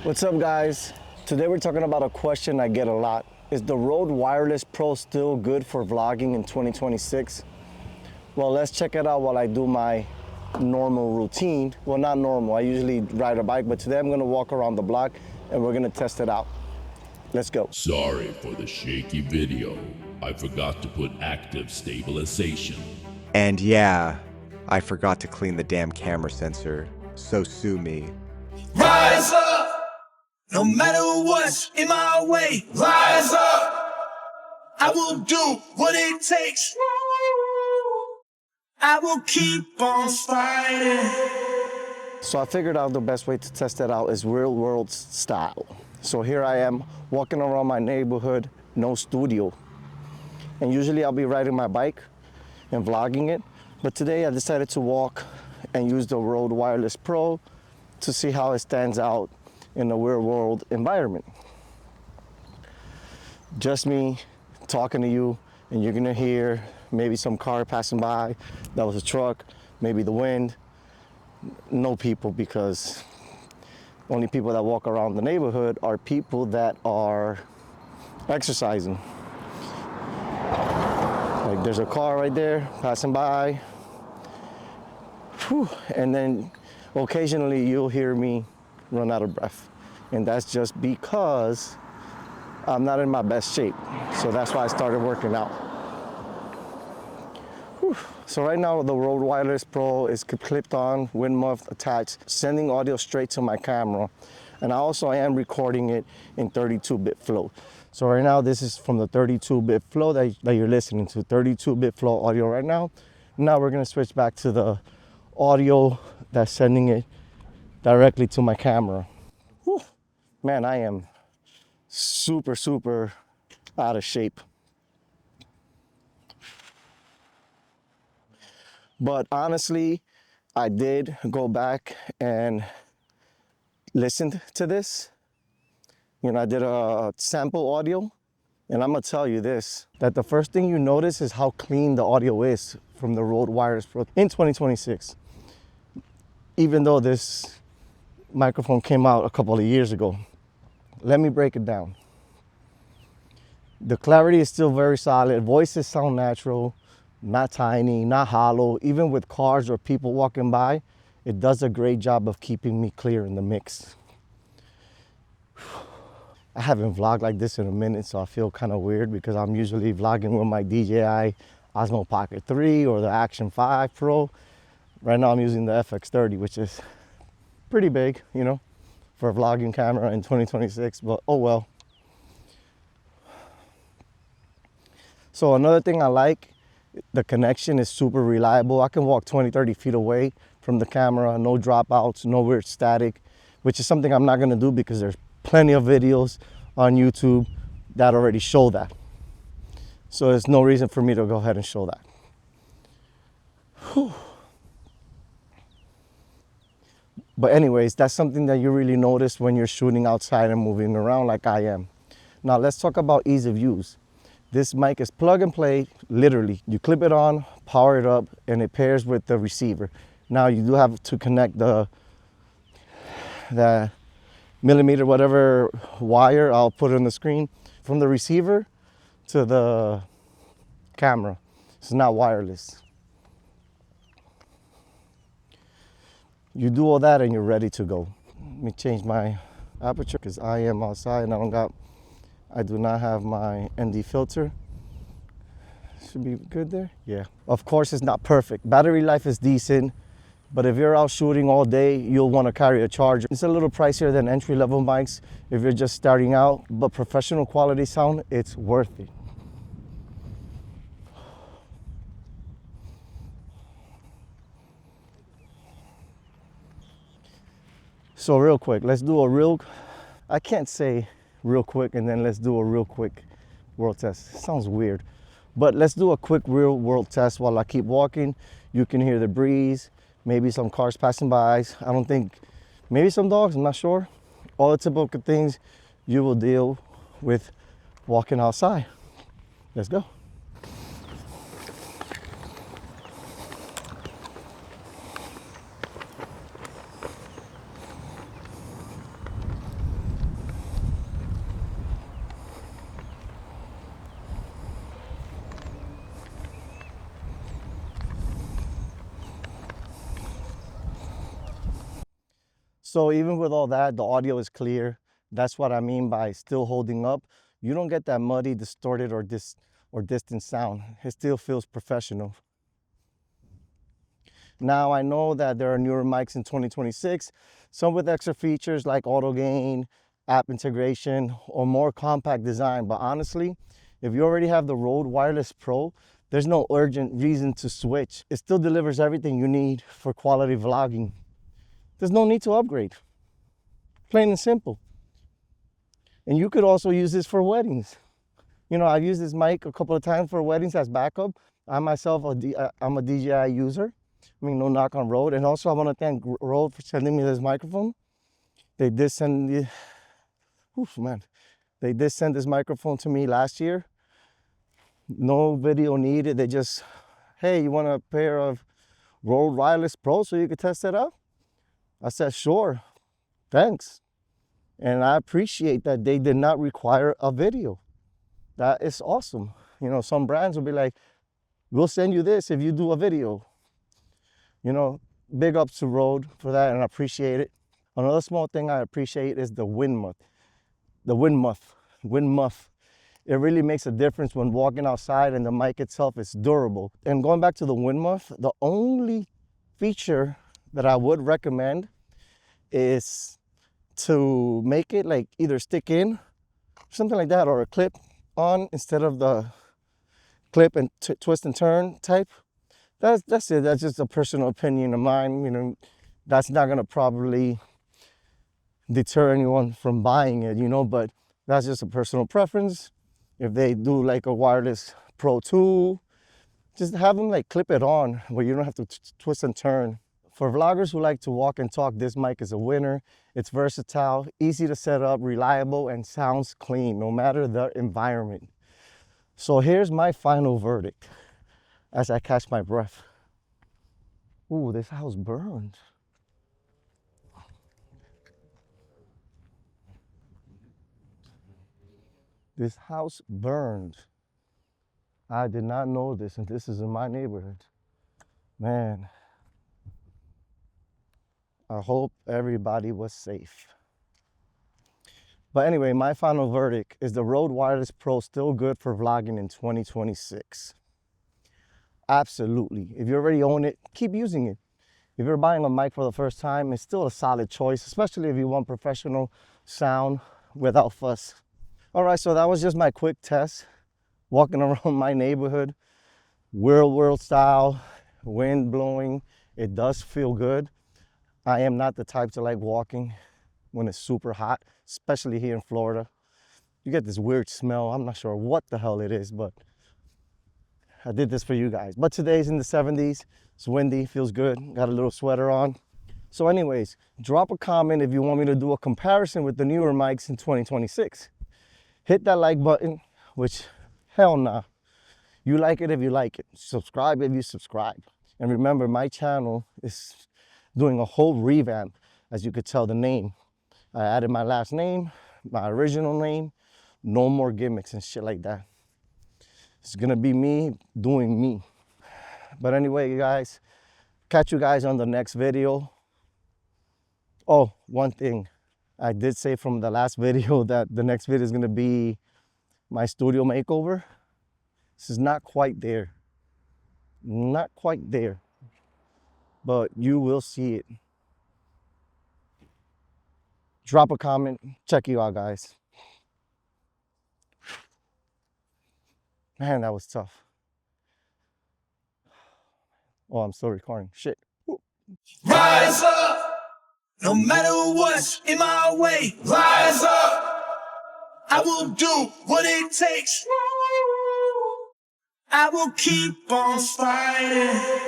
What's up, guys? Today we're talking about a question I get a lot. Is the Rode Wireless Pro still good for vlogging in 2026? Well, let's check it out while I do my normal routine. Well, not normal, I usually ride a bike, but today I'm gonna walk around the block and we're gonna test it out. Let's go. Sorry for the shaky video. I forgot to put active stabilization. And yeah, I forgot to clean the damn camera sensor, so sue me. Rise up, no matter what's in my way. Rise up, I will do what it takes. I will keep on fighting. So I figured out the best way to test it out is real world style. So here I am walking around my neighborhood, no studio. And usually I'll be riding my bike and vlogging it. But today I decided to walk and use the Rode Wireless Pro to see how it stands out in a real world environment. Just me talking to you, and you're gonna hear maybe some car passing by. That was a truck, maybe the wind. No people, because only people that walk around the neighborhood are people that are exercising. Like there's a car right there passing by. Whew. And then occasionally you'll hear me run out of breath. And that's just because I'm not in my best shape. So that's why I started working out. Whew. So right now the Rode Wireless Pro is clipped on, wind muff attached, sending audio straight to my camera. And I am recording it in 32-bit flow. So right now this is from the 32-bit flow that you're listening to, 32-bit flow audio right now. Now we're gonna switch back to the audio that's sending it directly to my camera. Whew. Man, I am super out of shape. But honestly, I did go back and listen to this. You know, I did a sample audio, and I'm gonna tell you this, that the first thing you notice is how clean the audio is from the Rode Wireless Pro in 2026. Even though this microphone came out a couple of years ago. Let me break it down. The clarity is still very solid. Voices sound natural, not tiny, not hollow. Even with cars or people walking by, it does a great job of keeping me clear in the mix. I haven't vlogged like this in a minute, so I feel kind of weird because I'm usually vlogging with my DJI Osmo Pocket 3 or the Action 5 Pro. Right now I'm using the FX30, which is pretty big, you know, for a vlogging camera in 2026, but oh well. So another thing I like, the connection is super reliable. I can walk 20, 30 feet away from the camera, no dropouts, no weird static, which is something I'm not gonna do because there's plenty of videos on YouTube that already show that. So there's no reason for me to go ahead and show that. Whew. But anyways, that's something that you really notice when you're shooting outside and moving around like I am. Now let's talk about ease of use. This mic is plug and play, literally. You clip it on, power it up, and it pairs with the receiver. Now you do have to connect the millimeter, whatever wire, I'll put it on the screen, from the receiver to the camera. It's not wireless. You do all that and you're ready to go. Let me change my aperture because I am outside and I do not have my ND filter. Should be good there, yeah. Of course it's not perfect. Battery life is decent, but if you're out shooting all day, you'll want to carry a charger. It's a little pricier than entry-level mics if you're just starting out, but professional quality sound, it's worth it. So real quick, let's do I can't say real quick and then let's do a real quick world test. It sounds weird, but let's do a quick real world test while I keep walking. You can hear the breeze, maybe some cars passing by. I don't think, maybe some dogs, I'm not sure. All the typical things you will deal with walking outside. Let's go. So even with all that, the audio is clear. That's what I mean by still holding up. You don't get that muddy, distorted, or distant sound. It still feels professional. Now I know that there are newer mics in 2026, some with extra features like auto gain, app integration, or more compact design. But honestly, if you already have the Rode Wireless Pro, there's no urgent reason to switch. It still delivers everything you need for quality vlogging. There's no need to upgrade. Plain and simple. And you could also use this for weddings. You know, I've used this mic a couple of times for weddings as backup. I myself, I'm a DJI user. I mean, no knock on Rode. And also I want to thank Rode for sending me this microphone. They did send me, They did send this microphone to me last year. No video needed. They just, hey, you want a pair of Rode Wireless Pro so you could test it out? I said, sure, thanks. And I appreciate that they did not require a video. That is awesome. You know, some brands will be like, we'll send you this if you do a video. You know, big ups to Rode for that, and I appreciate it. Another small thing I appreciate is the wind muff. The wind muff. It really makes a difference when walking outside, and the mic itself is durable. And going back to the wind muff, the only feature that I would recommend is to make it like either stick in, something like that, or a clip on instead of the clip and twist and turn type. That's it. That's just a personal opinion of mine. You know, that's not gonna probably deter anyone from buying it, you know, but that's just a personal preference. If they do like a wireless Pro 2, just have them like clip it on where you don't have to twist and turn. For vloggers who like to walk and talk, this mic is a winner. It's versatile, easy to set up, reliable, and sounds clean no matter the environment. So here's my final verdict as I catch my breath. Ooh, this house burned. This house burned. I did not know this, and this is in my neighborhood. Man, I hope everybody was safe. But anyway, my final verdict is the Rode Wireless Pro still good for vlogging in 2026? Absolutely. If you already own it, keep using it. If you're buying a mic for the first time, it's still a solid choice, especially if you want professional sound without fuss. All right, so that was just my quick test, walking around my neighborhood, world style, wind blowing. It does feel good. I am not the type to like walking when it's super hot, especially here in Florida. You get this weird smell. I'm not sure what the hell it is, but I did this for you guys. But today's in the 70s. It's windy, feels good. Got a little sweater on. So anyways, drop a comment if you want me to do a comparison with the newer mics in 2026. Hit that like button, which hell nah. You like it if you like it. Subscribe if you subscribe. And remember, my channel is doing a whole revamp, as you could tell the name. I added my last name, my original name, no more gimmicks and shit like that. It's gonna be me doing me. But anyway, you guys, catch you guys on the next video. Oh, one thing. I did say from the last video that the next video is gonna be my studio makeover. This is not quite there. Not quite there. But you will see it. Drop a comment. Check you out, guys. Man, that was tough. Oh, I'm still recording. Shit. Rise up, no matter what's in my way. Rise up, I will do what it takes. I will keep on fighting.